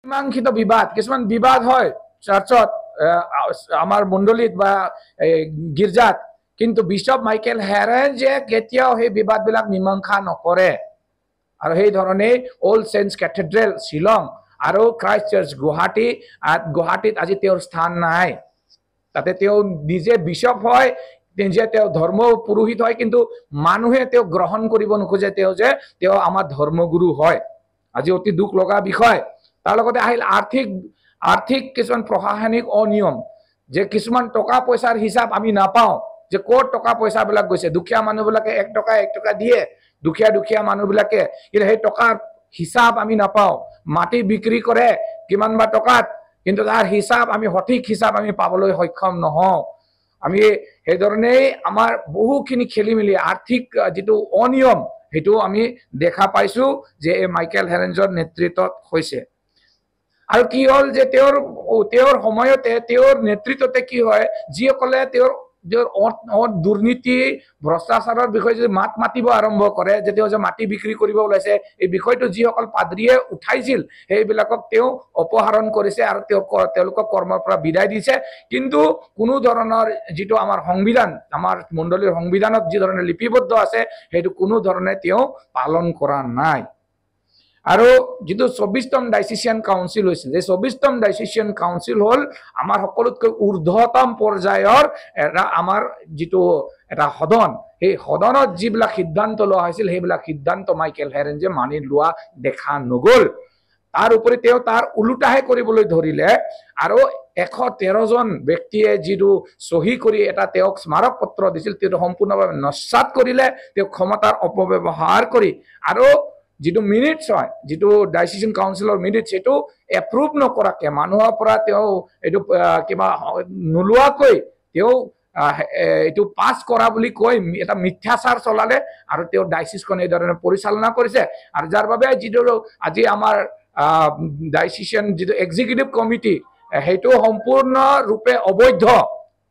মীমাংসিত বিবাদ কিছুমান বিবাদ হয় চাৰ্চত আমাৰ মণ্ডলীত বা গীৰ্জাত কিন্তু বিশপ মাইকেল হেৰেঞ্জে কেতিয়াও সেই বিবাদবিলাক মীমাংসা নকৰে আৰু সেই ধৰণে অল্ড সেন্টস কেথেড্ৰেল শিলং আৰু ক্ৰাইষ্ট চাৰ্চ গুৱাহাটীত আজি তেওঁৰ স্থান নাই তাতে তেওঁ নিজে বিশপ হয় নিজে তেওঁ ধৰ্ম পুৰোহিত হয় কিন্তু মানুহে তেওঁ গ্ৰহণ কৰিব নোখোজে তেওঁ আমাৰ ধৰ্মগুৰু হয় আজি অতি দুখ লগা বিষয় তাৰ লগতে আহিল আৰ্থিক কিছুমান প্ৰশাসনিক অনিয়ম যে কিছুমান টকা পইচাৰ হিচাপ আমি নাপাওঁ যে ক'ত টকা পইচাবিলাক গৈছে দুখীয়া মানুহবিলাকে 1 টকা দিয়ে দুখীয়া মানুহবিলাকে কিন্তু সেই টকাৰ হিচাপ আমি নাপাওঁ মাটি বিক্ৰী কৰে কিমান বা টকাত কিন্তু তাৰ হিচাপ আমি সঠিক হিচাপ আমি পাবলৈ সক্ষম নহওঁ আমি এই ধৰণে আমাৰ বহুখিনি খেলিমেলি আৰ্থিক যেটো অনিয়ম হেতু আমি দেখা পাইছো যে মাইকেল হেৰেঞ্জৰ নেতৃত্বত হৈছে আৰু কি হল যে তেওঁৰ সময়তে তেওঁৰ নেতৃত্বতে কি হয় যিসকলে তেওঁৰ দুৰ্নীতি ভ্ৰষ্টাচাৰৰ বিষয়ে যদি মাতিব আৰম্ভ কৰে যে তেওঁ যে মাটি বিক্ৰী কৰিব ওলাইছে এই বিষয়টো যিসকল পাদ্ৰীয়ে উঠাইছিল সেইবিলাকক তেওঁ অপহৰণ কৰিছে আৰু তেওঁলোকক কৰ্মৰ পৰা বিদায় দিছে কিন্তু কোনো ধৰণৰ যেটো আমাৰ সংবিধান আমাৰ মণ্ডলীৰ সংবিধানত যি ধৰণে লিপিবদ্ধ আছে সেইটো কোনো ধৰণে তেওঁ পালন কৰা নাই আৰু যেটো 24তম ডাইচিশন কাউন্সিল হৈছিল এই 24তম ডাইচিশন কাউন্সিল হল আমাৰ সকলোতকৈ ঊৰ্ধ্বতম পৰ্যায়ৰ এটা আমাৰ যেটো এটা সদন এই সদনত যিবিলাক সিদ্ধান্ত লোৱা হৈছিল সেইবিলাক সিদ্ধান্ত মাইকেল হেৰেঞ্জে মানি লোৱা দেখা নগল তাৰ উপৰি তেওঁ তাৰ উলুটাহে কৰিবলৈ ধৰিলে আৰু 113 জন ব্যক্তিয়ে যেটো সহি কৰি এটা তেওঁক স্মাৰক পত্ৰ দিছিল তেওঁ সম্পূৰ্ণভাৱে নস্যাৎ কৰিলে তেওঁ ক্ষমতাৰ অপব্যৱহাৰ কৰি আৰু যেটো মিনিটস হয় যেটো ডাইচিশন কাউন্সিলৰ মিনিটস এটো এপ্ৰুভ নকৰাকে মানুহৰ পৰা তেওঁ এটো কিবা নলুৱাকৈ তেওঁ এটো পাস কৰা বুলি কৈ এটা মিথ্যাচাৰ চলালে আৰু তেওঁ ডাইচিছখন এই ধৰণে পৰিচালনা কৰিছে আৰু যাৰ বাবে যেটো আজি আমাৰ ডাইচিশন যেটো এক্সিকিউটিভ কমিটি হেতু সম্পূৰ্ণ ৰূপে অবৈধ